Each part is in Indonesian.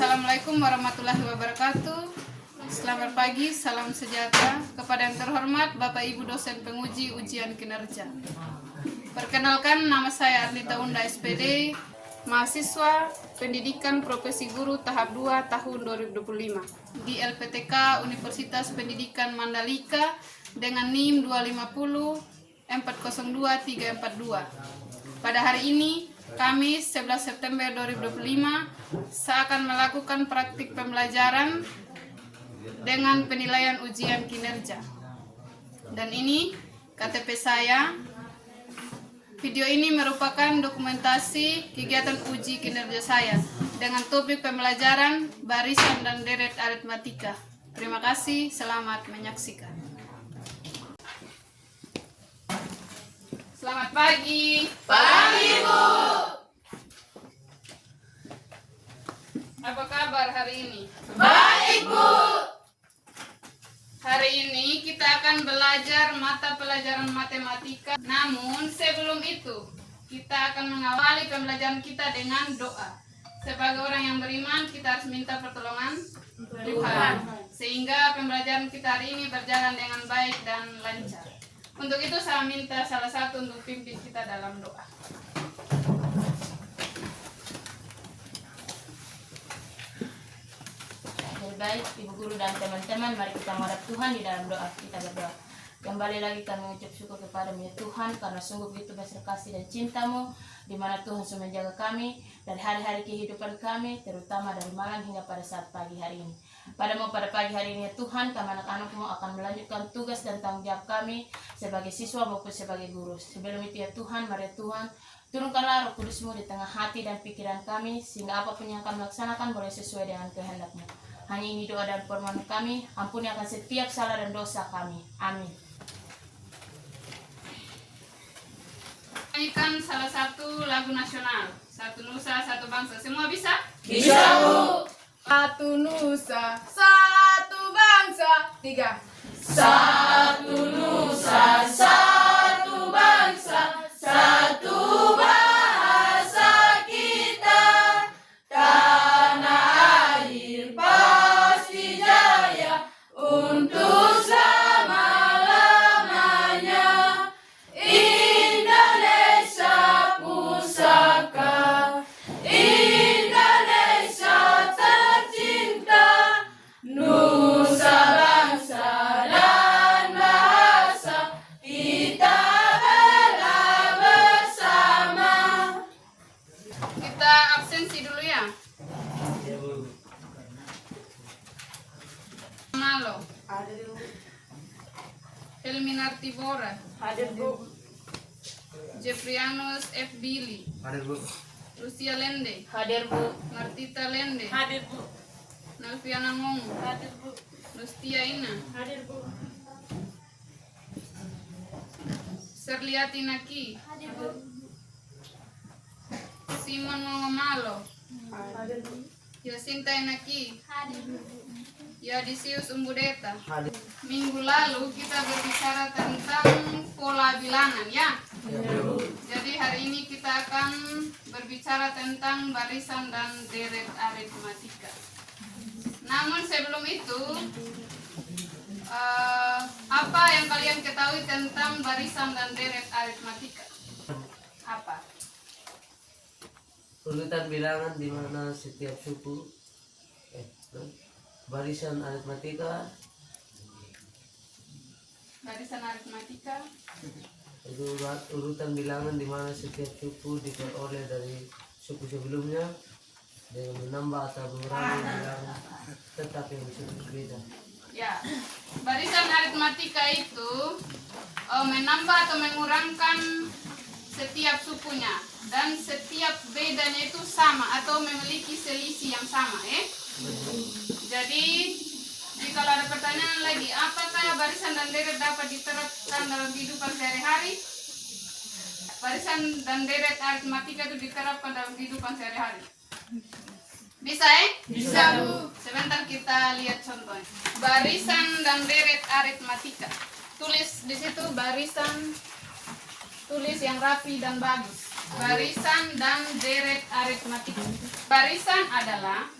Assalamualaikum warahmatullahi wabarakatuh. Selamat pagi, salam sejahtera kepada yang terhormat Bapak Ibu dosen penguji ujian kinerja. Perkenalkan, nama saya Arlita Unda SPD, mahasiswa pendidikan profesi guru tahap 2 tahun 2025 di LPTK Universitas Pendidikan Mandalika dengan NIM 250 402 342. Pada hari ini, Kamis 11 September 2025, saya akan melakukan praktik pembelajaran dengan penilaian ujian kinerja. Dan ini KTP saya. Video ini merupakan dokumentasi kegiatan uji kinerja saya dengan topik pembelajaran barisan dan deret aritmatika. Terima kasih, selamat menyaksikan. Selamat pagi. Pagi, Bu. Apa kabar hari ini? Baik, Bu. Hari ini kita akan belajar mata pelajaran matematika. Namun sebelum itu, kita akan mengawali pembelajaran kita dengan doa. Sebagai orang yang beriman, kita harus minta pertolongan Tuhan, sehingga pembelajaran kita hari ini berjalan dengan baik dan lancar. Untuk itu saya minta salah satu untuk pimpin kita dalam doa. Baik, Ibu Guru dan teman-teman, mari kita menghadap Tuhan di dalam doa. Kita berdoa. Kembali lagi kami mengucap syukur kepada-Mu ya Tuhan, karena sungguh begitu besar kasih dan cinta-Mu, di mana Tuhan sudah menjaga kami dari hari-hari kehidupan kami, terutama dari malam hingga pada saat pagi hari ini. Pada pagi hari ini ya Tuhan, kami anak-anak-Mu akan melanjutkan tugas dan tanggung jawab kami sebagai siswa maupun sebagai guru. Sebelum itu ya Tuhan, mari Tuhan, turunkanlah Roh Kudus-Mu di tengah hati dan pikiran kami, sehingga apapun yang kami laksanakan boleh sesuai dengan kehendak-Mu. Hanya ini doa dan permohonan kami, ampuni akan setiap salah dan dosa kami. Amin. Nyanyikan salah satu lagu nasional, Satu Nusa, Satu Bangsa. Semua bisa? Bisa, Bu. Satu Nusa, Satu Bangsa. 3. Satu nusa, satu bangsa, satu bahasa kita. Tanah air pasti jaya untuk selama-lamanya. Indonesia pusaka, Indonesia tercinta, nusa bangsa dan bahasa kita bela bersama. Kita absensi dulu ya. Malo, Hadir, Bu. Helminar Tibora, Hadir, Bu. Jeffrianus F. Billy, Hadir, Bu. Lucia Lende, Hadir, Bu. Martita Lende, Hadir, Bu. Nalviana Ngong, Hadir, Bu. Lustia Ina, Hadir, Bu. Serliati Naki, Hadir, Bu. Simon Ngomalo, Hadir, Bu. Yasinta Inaki, Hadir, Bu. Yadisius Umbudeta. Hadir. Minggu lalu kita berbicara tentang pola bilangan ya. Jadi hari ini kita akan berbicara tentang barisan dan deret aritmatika. Namun sebelum itu, apa yang kalian ketahui tentang barisan dan deret aritmatika? Apa? Urutan bilangan di mana setiap suku barisan aritmatika Barisan aritmatika itu urutan bilangan di mana setiap suku diperoleh dari suku sebelumnya dengan menambah atau mengurangi bilangan tetap yang berbeda. ya. Barisan aritmatika itu menambah atau mengurangkan setiap sukunya, dan setiap bedanya itu sama atau memiliki selisih yang sama Jadi jika ada pertanyaan lagi, apakah barisan dan deret dapat diterapkan dalam kehidupan sehari-hari? Barisan dan deret aritmatika itu diterapkan dalam kehidupan sehari-hari. Bisa Bisa, Bu. Sebentar kita lihat contohnya. Barisan dan deret aritmatika. Tulis di situ barisan, tulis yang rapi dan bagus. Barisan dan deret aritmatika. Barisan adalah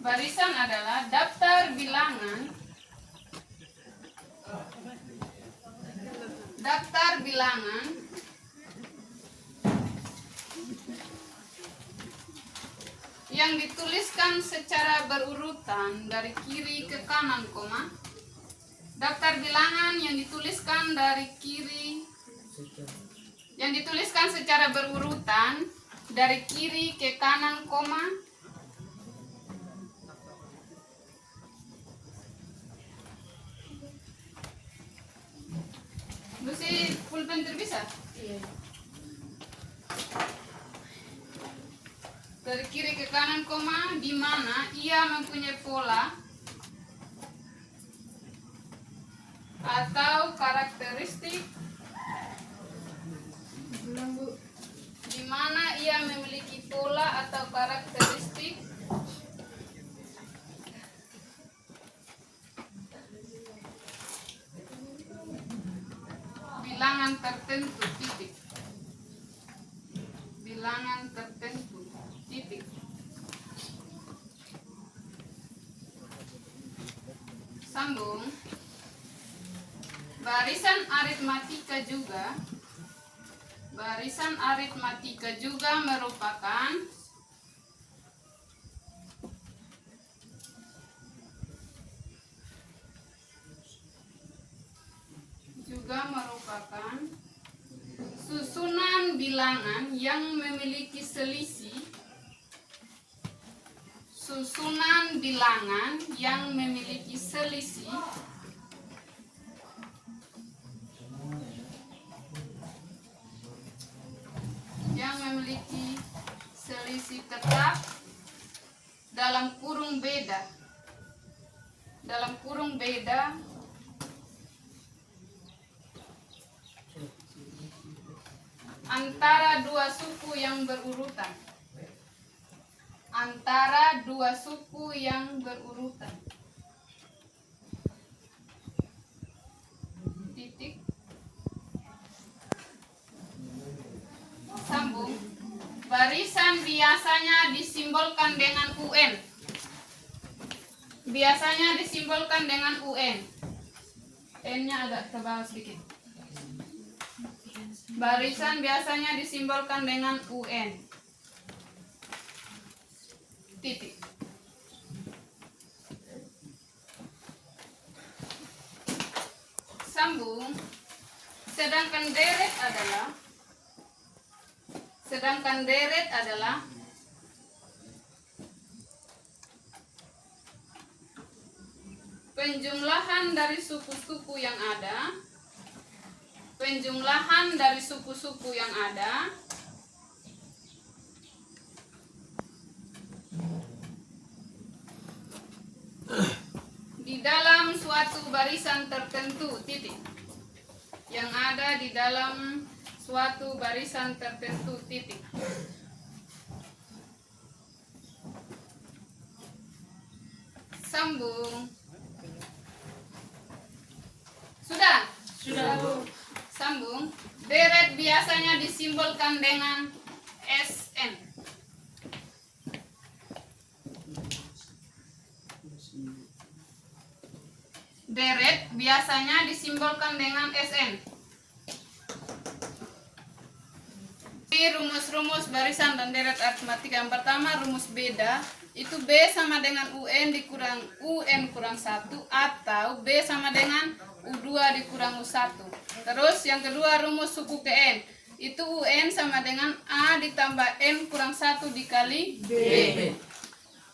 barisan adalah daftar bilangan. Daftar bilangan yang dituliskan secara berurutan dari kiri ke kanan, koma. Daftar bilangan yang dituliskan dari kiri, yang dituliskan secara berurutan dari kiri ke kanan, koma. Mesti pulpen terbisa? Iya. Dari kiri ke kanan, koma, di mana ia mempunyai pola atau karakteristik, di mana ia memiliki pola atau karakteristik bilangan tertentu, titik. Bilangan tertentu, titik. Sambung. Barisan aritmatika juga. Barisan aritmatika juga merupakan susunan bilangan yang memiliki selisih. Susunan bilangan yang memiliki selisih tetap dalam kurung beda antara dua suku yang berurutan. Antara dua suku yang berurutan. Titik. Sambung. Barisan biasanya disimbolkan dengan UN. Biasanya disimbolkan dengan UN. N-nya agak tebal sedikit. Barisan biasanya disimbolkan dengan UN. Titik. Sambung. Sedangkan deret adalah penjumlahan dari suku-suku yang ada. Penjumlahan dari suku-suku yang ada di dalam suatu barisan tertentu, titik. Yang ada di dalam suatu barisan tertentu, titik. Sambung. Sudah? Sudah. Sambung. Deret biasanya disimbolkan dengan SN. Deret biasanya disimbolkan dengan SN. Rumus-rumus barisan dan deret aritmatika. Yang pertama, rumus beda. Itu B sama dengan UN dikurang UN kurang 1, atau B sama dengan U2 dikurang U1. Terus yang kedua, rumus suku ke N. Itu UN sama dengan A ditambah N kurang 1 dikali B.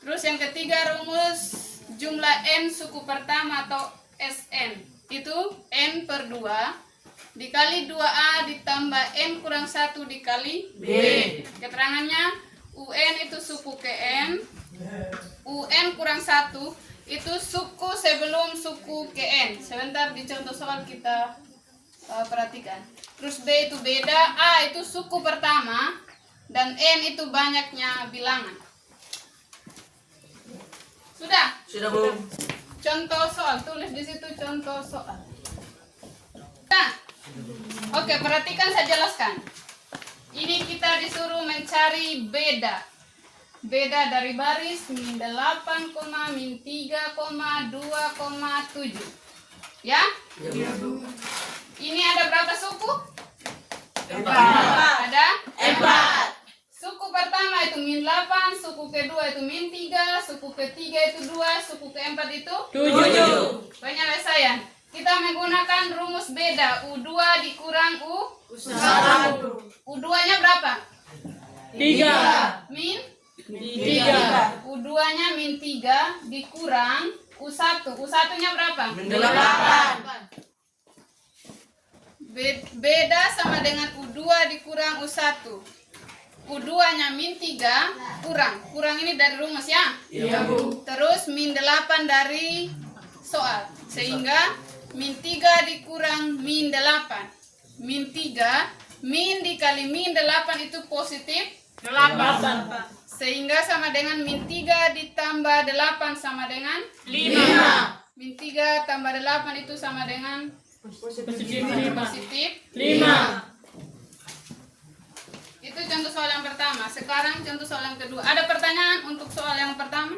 Terus yang ketiga, rumus jumlah N suku pertama atau SN. Itu N per 2 dikali 2A ditambah N kurang 1 dikali B. Keterangannya, UN itu suku ke N, UN kurang 1 itu suku sebelum suku ke N. Sebentar di contoh soal kita perhatikan. Terus B itu beda, A itu suku pertama, dan N itu banyaknya bilangan. Sudah? Sudah, Bu. Contoh soal, tulis di situ contoh soal. Nah, oke, perhatikan, saya jelaskan. Ini kita disuruh mencari beda. Beda dari baris min 8, min 3,2,7. Ya? Ini ada berapa suku? 4. Ada? 4. Suku pertama itu min 8, suku kedua itu min 3, suku ketiga itu 2, suku keempat itu 7. Penyelesaian. Kita menggunakan rumus beda. U2 dikurang U1. U2-nya berapa? 3. Min 3. U2-nya min 3 dikurang U1. U1-nya berapa? Min 8. Beda sama dengan U2 dikurang U1. U2-nya min 3 kurang. Kurang ini dari rumus ya? Iya, Bu. Terus min 8 dari soal. Sehingga min 3 dikurang min 8. Min 3, min dikali min 8 itu positif 8. sehingga sama dengan min 3 ditambah 8 sama dengan 5. min 3 tambah 8 itu sama dengan Positif 5. positif 5. Itu contoh soal yang pertama. Sekarang contoh soal yang kedua. Ada pertanyaan untuk soal yang pertama?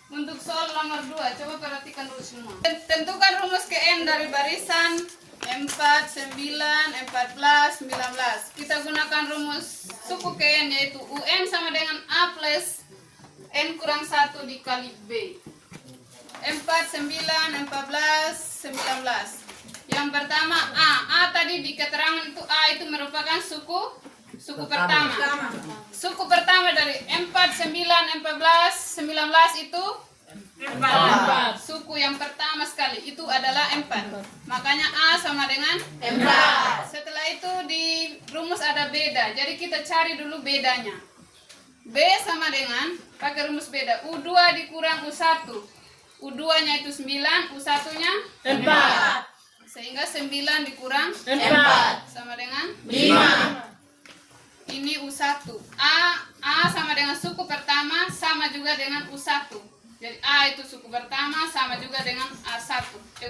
Untuk soal nomor 2, coba perhatikan dulu semua. Tentukan rumus ke n dari barisan 4, 9, 14, 19. Kita gunakan rumus suku ke n, yaitu UN sama dengan A plus N kurang 1 dikali B. 4, 9, 14, 19. Yang pertama A tadi di keterangan itu A itu merupakan suku pertama. Suku pertama dari 4, 9, 14, 19 itu 4. suku yang pertama sekali itu adalah 4. Makanya A sama dengan 4. Setelah itu di rumus ada beda. Jadi kita cari dulu bedanya. B sama dengan pakai rumus beda. U2 dikurang U1. U2-nya itu 9, U1-nya 4. sehingga 9 dikurang 4. sama dengan 5. ini U1. A sama dengan suku pertama sama juga dengan U1. Jadi A itu suku pertama sama juga dengan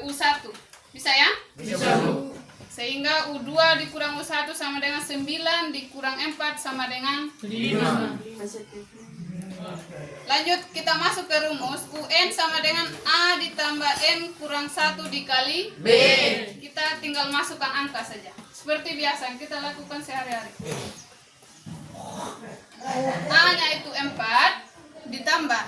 U1. Bisa ya? Bisa, Bu. Sehingga U2 dikurang U1 sama dengan 9 dikurang 4 sama dengan 5. Lanjut kita masuk ke rumus. UN sama dengan A ditambah N kurang 1 dikali B. Kita tinggal masukkan angka saja. Seperti biasa yang kita lakukan sehari-hari. A-nya itu 4 ditambah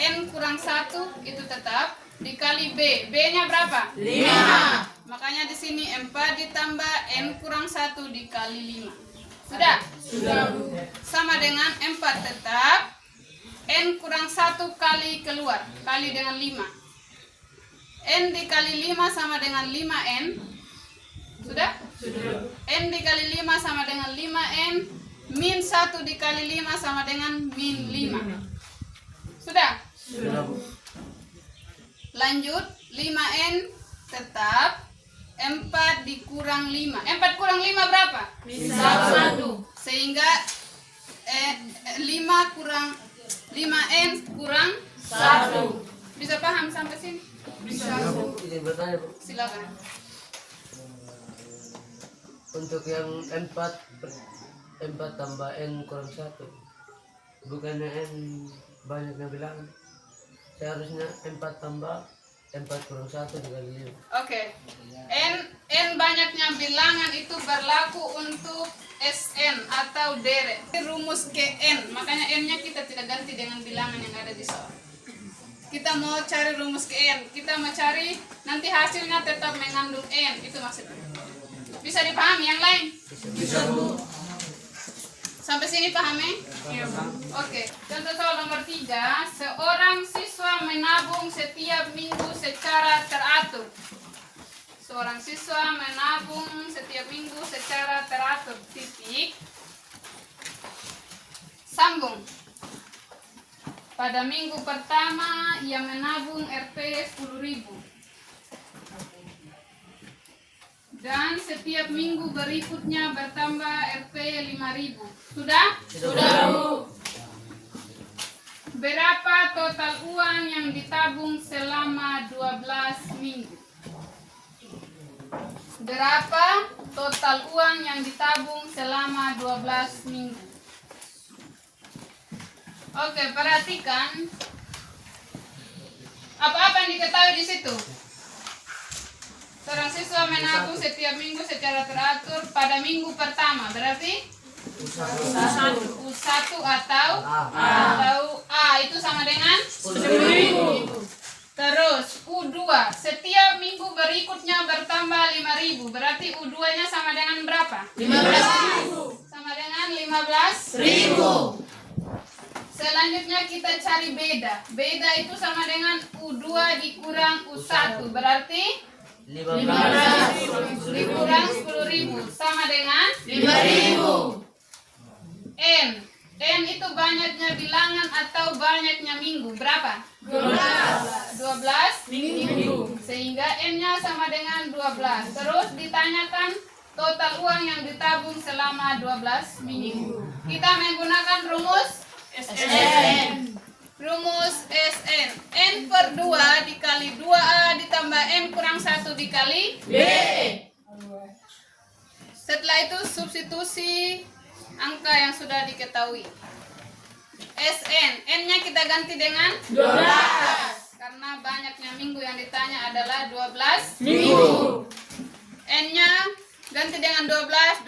N kurang 1 itu tetap dikali B. B-nya berapa? 5. Makanya di sini 4 ditambah N kurang 1 dikali 5. Sudah? Sudah, Bu. Sama dengan 4 tetap N kurang 1 kali keluar, kali dengan 5. N dikali 5 sama dengan 5N. Sudah? Sudah. N dikali 5 sama dengan 5N. Min 1 dikali 5 sama dengan min 5. Sudah? Sudah, Bu. Lanjut, 5N tetap 4 dikurang 5. 4 kurang 5 berapa? 1. Sehingga 5 kurang 5N kurang 1. Bisa paham sampai sini? Bisa, Bu, izin bertanya, Bu. Silakan. Untuk yang 4 tambah N kurang 1, bukannya N banyaknya bilangan, seharusnya 4 tambah 4 kurang 1 dikali 5. Oke. N banyaknya bilangan itu berlaku untuk SN atau deret. Rumus ke N, makanya N-nya kita tidak ganti dengan bilangan yang ada di soal. Kita mau cari rumus ke N, kita mau cari nanti hasilnya tetap mengandung N, itu maksudnya. Bisa dipahami yang lain? Bisa, Bu. Sampai sini pahami? Iya, Bu. Oke, contoh soal nomor 3. Seorang siswa menabung setiap minggu secara teratur. Seorang siswa menabung setiap minggu secara teratur. Titik. Sambung. Pada minggu pertama ia menabung Rp 10.000. Dan setiap minggu berikutnya bertambah Rp 5.000. Sudah? Sudah, Bu. Berapa total uang yang ditabung selama 12 minggu? Berapa total uang yang ditabung selama 12 minggu? Oke, perhatikan apa-apa yang diketahui di situ. Seorang siswa menabung setiap minggu secara teratur pada minggu pertama. Berarti U1 atau A itu sama dengan 10.000. Terus U2 setiap minggu berikutnya bertambah 5.000. Berarti U2-nya sama dengan berapa? 15.000. Sama dengan 15.000. Selanjutnya kita cari beda. Beda itu sama dengan U2 dikurang U1. Berarti 15. dikurang 10.000 sama dengan 5.000. N itu banyaknya bilangan atau banyaknya minggu. Berapa? 12 minggu. Sehingga N-nya sama dengan 12. Terus ditanyakan total uang yang ditabung selama 12 minggu. Kita menggunakan rumus SN. Rumus SN. N per 2 dikali 2A ditambah N kurang 1 dikali B. Setelah itu substitusi angka yang sudah diketahui. SN, N-nya kita ganti dengan 12. karena banyaknya minggu yang ditanya adalah 12 Minggu. N-nya ganti dengan 12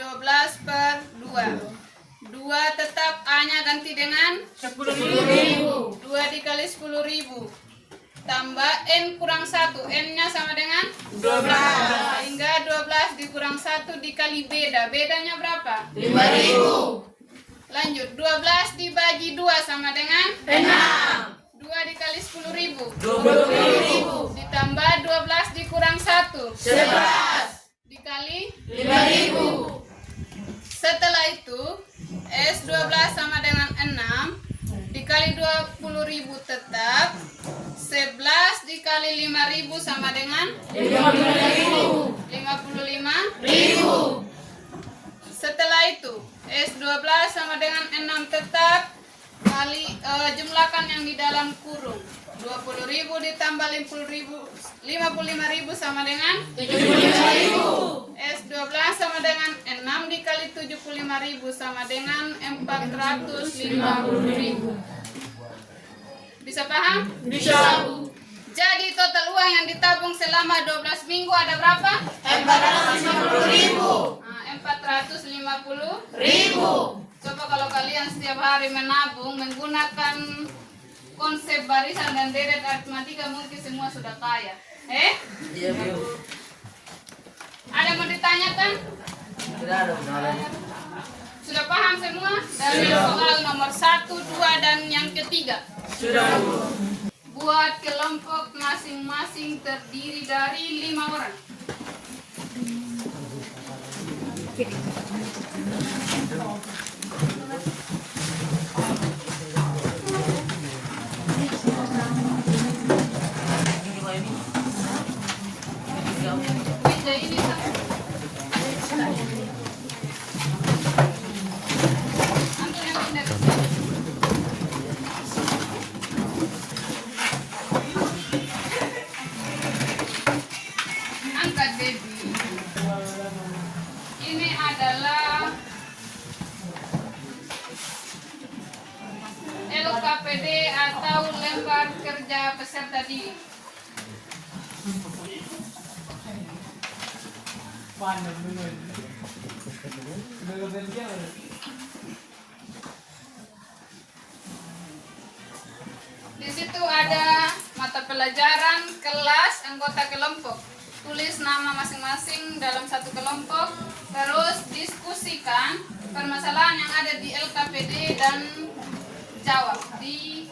per 2. 2 tetap, A-nya ganti dengan 10.000. 2 dikali 10.000 tambah N kurang 1. N-nya sama dengan 12. Sehingga 12 dikurang 1 dikali beda. Bedanya berapa? 5.000. Lanjut, 12 dibagi 2 sama dengan 6. 2 dikali 10.000 20.000. ditambah 12 dikurang 1 11. dikali 5.000. Setelah itu S12 sama dengan 6 dikali 20.000 tetap. 11 dikali 5.000 sama dengan 55.000. 55.000. Setelah itu S12 sama dengan 6 tetap kali jumlahkan yang di dalam kurung. 20.000 ditambah 55.000 sama dengan 75.000. S12 sama dengan 6 dikali 75.000 sama dengan 450.000. Bisa paham? Bisa. Jadi total uang yang ditabung selama 12 minggu ada berapa? 450.000. 450.000. Coba kalau kalian setiap hari menabung menggunakan konsep barisan dan deret aritmatika mungkin semua sudah kaya. Iya, Bu. Ada mau ditanyakan? Tidak ada. Sudah paham semua? Dari soal nomor 1, 2, dan yang ketiga. Sudah. Buat kelompok masing-masing terdiri dari 5 orang. Meja ini satu. Antum yang pindah ke sini. Angkat baby. Ini adalah LKPD atau lembar kerja peserta didik. Di situ ada mata pelajaran, kelas, anggota kelompok. Tulis nama masing-masing dalam satu kelompok, terus diskusikan permasalahan yang ada di LKPD dan jawab di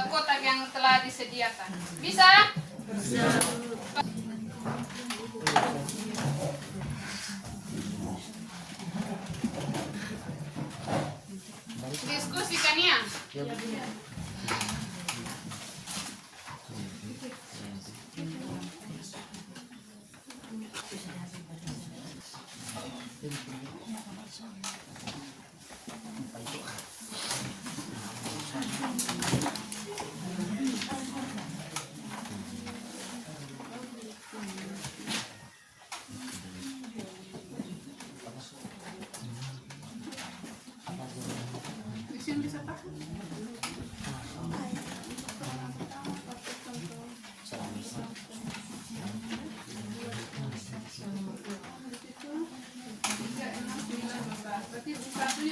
kotak yang telah disediakan. Bisa? Diskusikan ya. Di sini bisa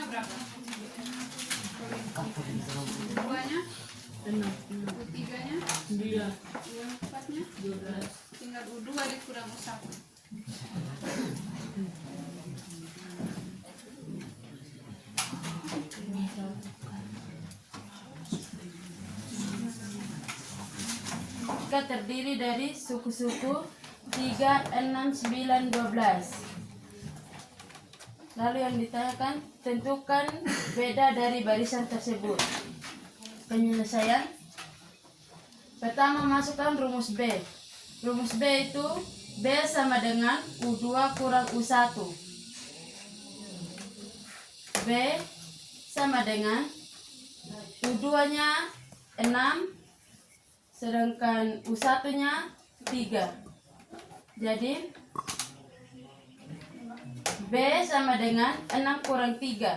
berapa? Duanya? U3-nya? U4-nya? Tinggal U2 dikurang U1. Ika terdiri dari suku-suku 3, 6, 9, 12. Lalu yang ditanyakan, tentukan beda dari barisan tersebut. Penyelesaian. Pertama, masukkan rumus B. Rumus B itu B sama dengan U2 kurang U1. B sama dengan U2-nya 6, sedangkan U1-nya 3. Jadi B sama dengan 6 kurang 3.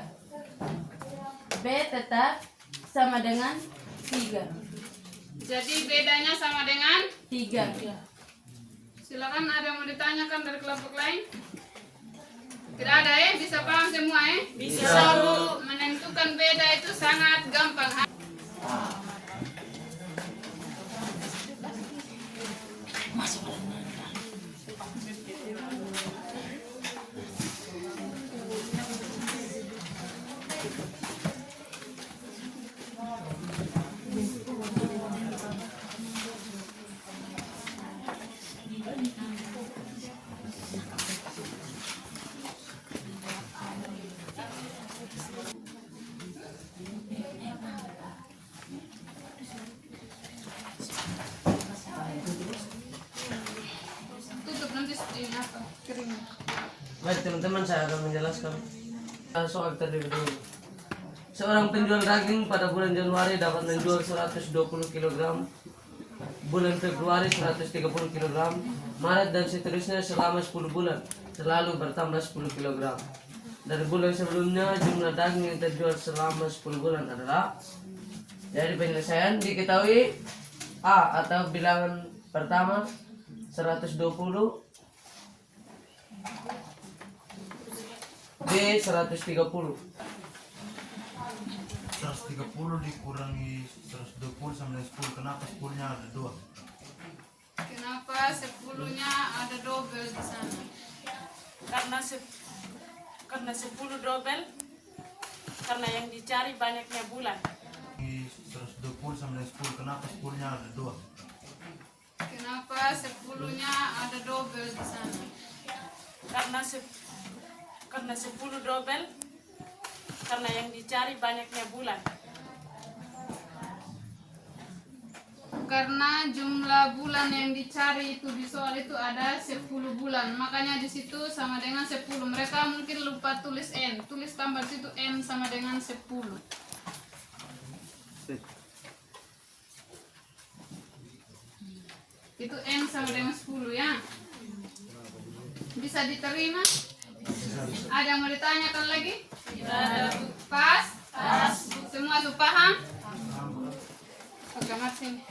B tetap sama dengan 3. Jadi bedanya sama dengan 3. silakan ada yang mau ditanyakan dari kelompok lain? Tidak ada ya? Bisa paham semua ya? Bisa, Bu. Menentukan beda itu sangat gampang. Tutup nanti ini apa? Kering. Baik teman-teman, saya akan menjelaskan soal terlebih dahulu. Seorang penjual daging pada bulan Januari dapat menjual 120 kg, bulan Februari 130 kg, Maret dan seterusnya selama 10 bulan, selalu bertambah 10 kg. Dari bulan sebelumnya jumlah daging yang terjual selama 10 bulan adalah. Dari penyelesaian diketahui A atau bilangan pertama 120, B 130. 130 dikurangi 120 sama dengan 10. Kenapa 10-nya ada 2? Kenapa 10-nya ada double di sana? Karena 10 double, karena yang dicari banyaknya bulan. 120 sama dengan 10. Kenapa 10-nya ada 2? Kenapa 10-nya ada double di sana? Karena 10 double, karena yang dicari banyaknya bulan. Karena jumlah bulan yang dicari itu di soal itu ada 10 bulan, makanya di situ sama dengan 10. Mereka mungkin lupa tulis n, tulis tambah situ n sama dengan 10. Itu n sama dengan 10 ya. Bisa diterima? Ada yang mau ditanyakan lagi? Pas? Semua sudah paham? Oke, Martin.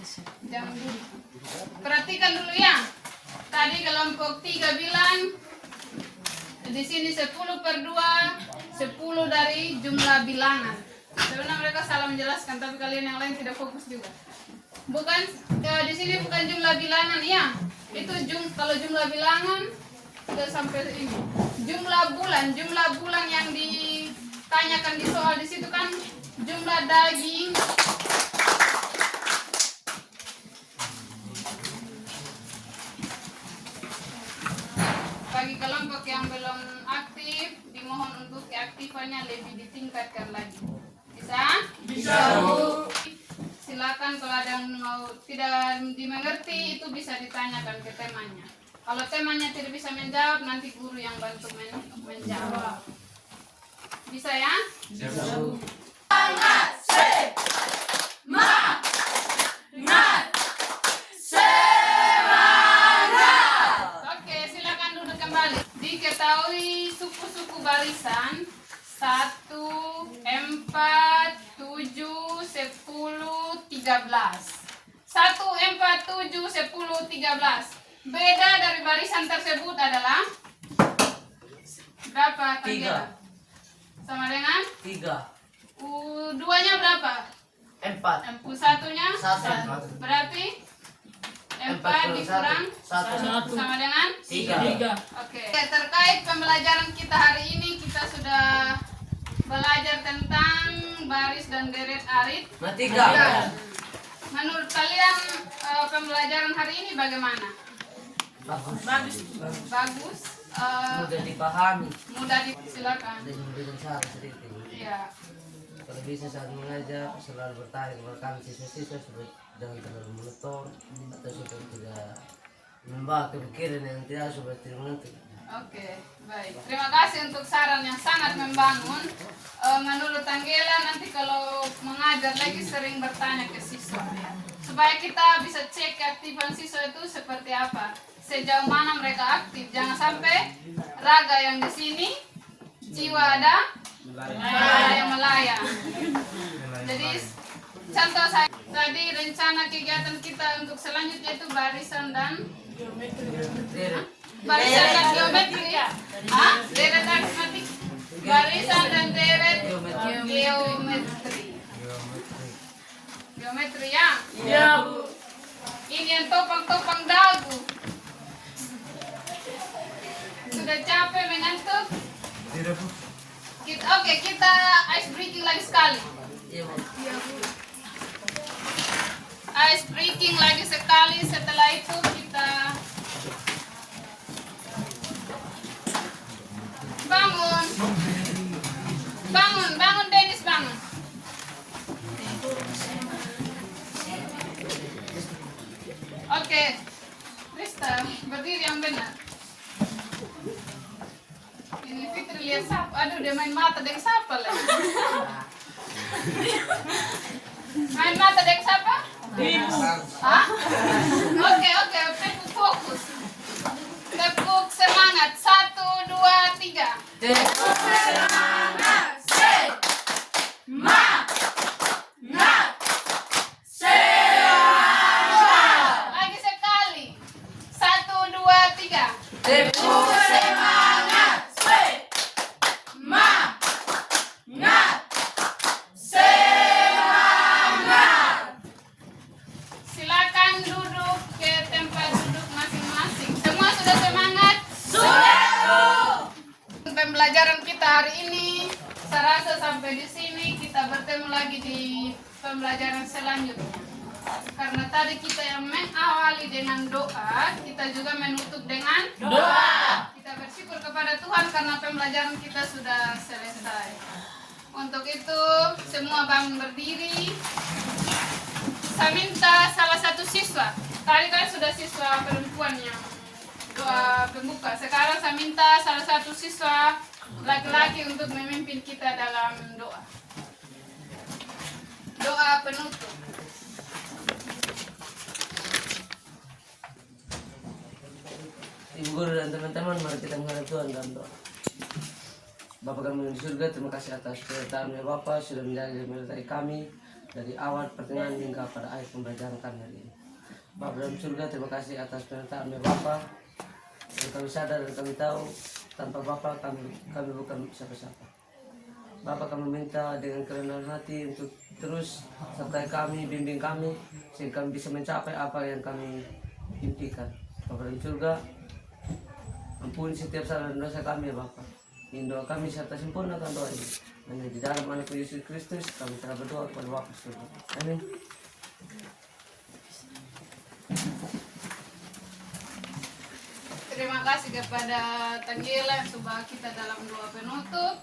Jangan dulu. Perhatikan dulu ya. Tadi kelompok 3 bilang di sini 10 per 2, 10 dari jumlah bilangan. Sebenarnya mereka salah menjelaskan, tapi kalian yang lain tidak fokus juga. Bukan di sini bukan jumlah bilangan ya. Itu kalau jumlah bilangan sudah sampai ini. Jumlah bulan yang ditanyakan di soal di situ kan jumlah daging. Bagi kelompok yang belum aktif, dimohon untuk keaktifannya lebih ditingkatkan lagi. Bisa? Bisa, Bu. Silakan kalau ada yang mau tidak dimengerti itu bisa ditanyakan ke temannya. Kalau temannya tidak bisa menjawab, nanti guru yang bantu menjawab. Bisa ya? Oke, silakan duduk kembali. Diketahui suku-suku barisan 1, 4, 7, 10, 13. 1, 4, 7, 10, 13. Beda dari barisan tersebut adalah berapa? 3. Sama dengan 3. U2-nya berapa? 4. U1-nya? 1. Berarti 4 dikurang 1. sama dengan 3. Oke. Terkait pembelajaran kita hari ini, kita sudah belajar tentang baris dan deret arit. Matikan. Menurut kalian pembelajaran hari ini bagaimana? Bagus. Mudah dipahami. Silakan. Dan memberikan saran sedikit. Iya. Kalau bisa saat mengajar selalu bertanya kepada kami siswa-siswa supaya jangan terlalu monoton atau supaya tidak membawa kepikiran yang tidak supaya tidak menentu. Oke, baik. Terima kasih untuk saran yang sangat membangun. Menurut Anggela, nanti kalau mengajar lagi sering bertanya ke siswa, ya. Supaya kita bisa cek keaktifan siswa itu seperti apa, sejauh mana mereka aktif. Jangan sampai raga yang di sini, jiwa ada, yang melayang. Jadi contoh saya tadi rencana kegiatan kita untuk selanjutnya itu barisan dan barisan dan geometri. Deret aritmatik. Barisan dan deret geometri. Geometri ya? Iya, Bu. Ini yang topang-topang dagu. Sudah capek mengantuk? Tidak, Bu. Oke, kita ice breaking lagi sekali. Iya, Bu. Ice breaking lagi sekali. Setelah itu kita bangun. Bangun Dennis, bangun. Oke, Krista, berdiri yang benar. Ini Fitri lihat siapa? Aduh, dia main mata dengan siapa lagi? Main mata dengan siapa? Hah? Oke, tepuk fokus. Tepuk semangat. 1, 2, 3. Tepuk semangat. Lagi sekali. 1, 2, 3. Tepuk semangat. Silakan duduk ke tempat duduk masing-masing. Semua sudah semangat? Pembelajaran kita hari ini saya rasa sampai di sini. Kita bertemu lagi di pembelajaran selanjutnya. Karena tadi kita yang mengawali dengan doa, kita juga menutup dengan doa. Kita bersyukur kepada Tuhan karena pembelajaran kita sudah selesai. Untuk itu semua bangun berdiri. Saya minta salah satu siswa. Tadi kan sudah siswa perempuan yang doa pembuka. Sekarang saya minta salah satu siswa laki-laki untuk memimpin kita dalam doa. Doa penutup. Ibu guru dan teman-teman, mari kita menghadap Tuhan dalam doa. Bapa kami yang di surga, terima kasih atas penyertaan-Mu Bapa sudah menjaga menyertai kami dari awal pertengahan hingga pada akhir pembelajaran kami hari ini. Bapa dalam surga, terima kasih atas penyertaan-Mu Bapa. Kami sadar dan kami tahu tanpa Bapa kami bukan siapa-siapa. Bapa, kami minta dengan kerendahan hati untuk terus sertai kami, bimbing kami sehingga kami bisa mencapai apa yang kami impikan. Bapa dalam surga, ampuni setiap salah dan dosa kami ya Bapa. Ingin doa kami serta sempurnakan doa ini. Hanya di dalam Anak Yesus Kristus kami telah berdoa kepada Bapa surga. Amin. Terima kasih kepada Tanggela yang sudah kita dalam doa penutup.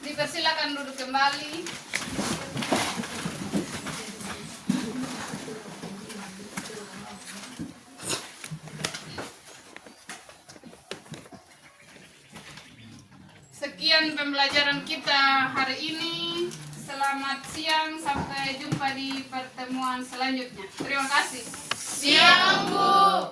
Dipersilakan duduk kembali. Sekian pembelajaran kita hari ini. Selamat siang, sampai jumpa di pertemuan selanjutnya. Terima kasih. Siang, Bu.